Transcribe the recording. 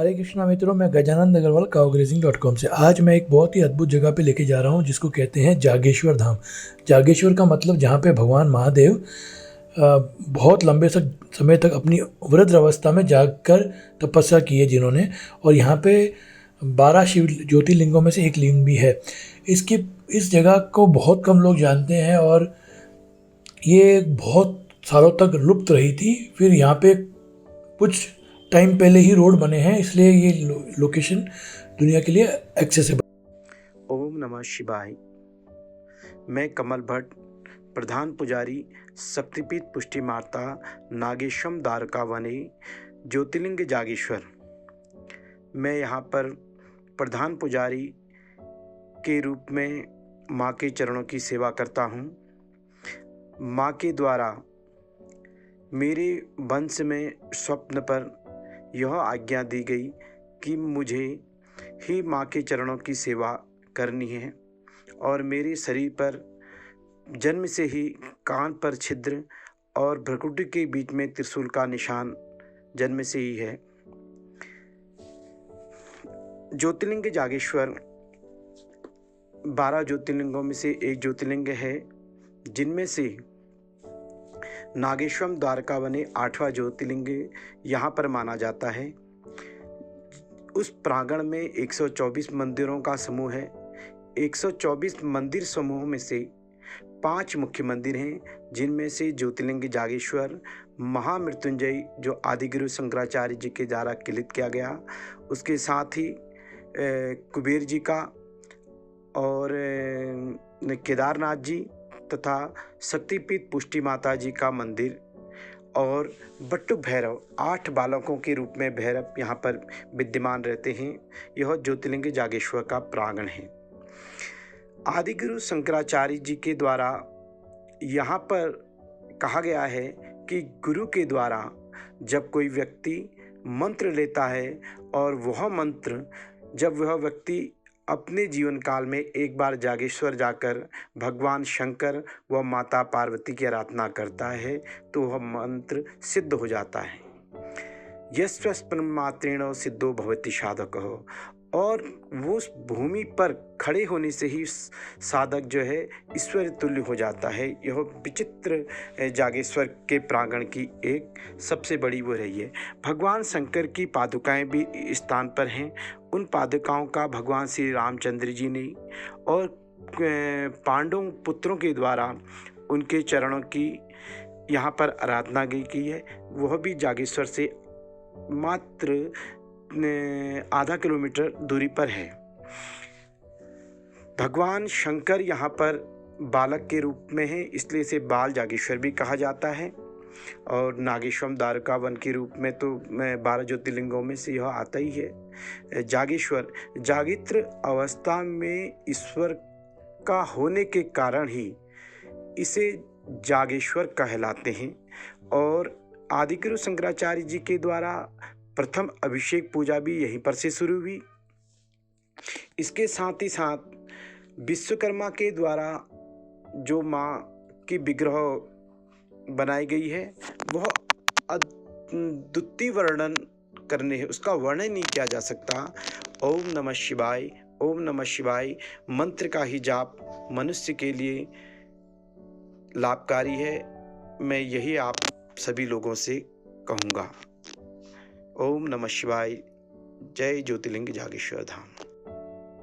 हरे कृष्णा मित्रों, मैं गजानंद अग्रवाल कावग्रेजिंग.com से। आज मैं एक बहुत ही अद्भुत जगह पे लेके जा रहा हूँ जिसको कहते हैं जागेश्वर धाम। जागेश्वर का मतलब जहाँ पे भगवान महादेव बहुत लंबे समय तक अपनी वृद्ध अवस्था में जागकर तपस्या की है जिन्होंने, और यहाँ पे 12 शिव ज्योतिर्लिंगों में से एक लिंग भी है। इस जगह को बहुत कम लोग जानते हैं और ये बहुत सालों तक लुप्त रही थी। फिर यहाँ पे कुछ टाइम पहले ही रोड बने हैं, इसलिए ये लोकेशन दुनिया के लिए एक्सेसिबल। ओम नमः शिवाय। मैं कमल भट्ट, प्रधान पुजारी शक्तिपीठ पुष्टि माता नागेश्वरम द्वारका वने ज्योतिर्लिंग जागेश्वर। मैं यहाँ पर प्रधान पुजारी के रूप में माँ के चरणों की सेवा करता हूँ। माँ के द्वारा मेरे वंश में स्वप्न पर यह आज्ञा दी गई कि मुझे ही माँ के चरणों की सेवा करनी है, और मेरे शरीर पर जन्म से ही कान पर छिद्र और भ्रुकुटी के बीच में त्रिशूल का निशान जन्म से ही है। ज्योतिर्लिंग जागेश्वर 12 ज्योतिर्लिंगों में से एक ज्योतिर्लिंग है, जिनमें से नागेश्वरम द्वारका वने 8वां ज्योतिर्लिंग यहाँ पर माना जाता है। उस प्रांगण में 124 मंदिरों का समूह है। 124 मंदिर समूह में से 5 मुख्य मंदिर हैं, जिनमें से ज्योतिर्लिंग जागेश्वर महामृत्युंजय जो आदिगुरु शंकराचार्य जी के द्वारा किलित किया गया, उसके साथ ही कुबेर जी का और केदारनाथ जी तथा शक्तिपीठ पुष्टि माता जी का मंदिर, और बट्टू भैरव 8 बालकों के रूप में भैरव यहाँ पर विद्यमान रहते हैं। यह ज्योतिर्लिंग जागेश्वर का प्रांगण है। आदिगुरु शंकराचार्य जी के द्वारा यहाँ पर कहा गया है कि गुरु के द्वारा जब कोई व्यक्ति मंत्र लेता है और वह मंत्र जब वह व्यक्ति अपने जीवन काल में एक बार जागेश्वर जाकर भगवान शंकर व माता पार्वती की आराधना करता है तो वह मंत्र सिद्ध हो जाता है। यस्मात्रेण सिद्धो भवति साधकः, और वो उस भूमि पर खड़े होने से ही साधक जो है ईश्वर तुल्य हो जाता है। यह विचित्र जागेश्वर के प्रांगण की एक सबसे बड़ी वो रही है। भगवान शंकर की पादुकाएं भी इस स्थान पर हैं। उन पादुकाओं का भगवान श्री रामचंद्र जी ने और पांडव पुत्रों के द्वारा उनके चरणों की यहाँ पर आराधना की है। वह भी जागेश्वर से मात्र आधा किलोमीटर दूरी पर है। भगवान शंकर यहाँ पर बालक के रूप में है, इसलिए इसे बाल जागेश्वर भी कहा जाता है। और नागेश्वरम द्वारका वन के रूप में तो 12 ज्योतिर्लिंगों में से यह आता ही है। जागेश्वर जागित्र अवस्था में ईश्वर का होने के कारण ही इसे जागेश्वर कहलाते हैं। और आदिगुरु शंकराचार्य जी के द्वारा प्रथम अभिषेक पूजा भी यहीं पर से शुरू हुई। इसके साथ ही साथ विश्वकर्मा के द्वारा जो माँ की विग्रह बनाई गई है वह अद्वितीय वर्णन करने है, उसका वर्णन नहीं किया जा सकता। ओम नमः शिवाय, ओम नमः शिवाय मंत्र का ही जाप मनुष्य के लिए लाभकारी है। मैं यही आप सभी लोगों से कहूँगा। ओम नमः शिवाय। जय ज्योतिर्लिंग जागेश्वर धाम।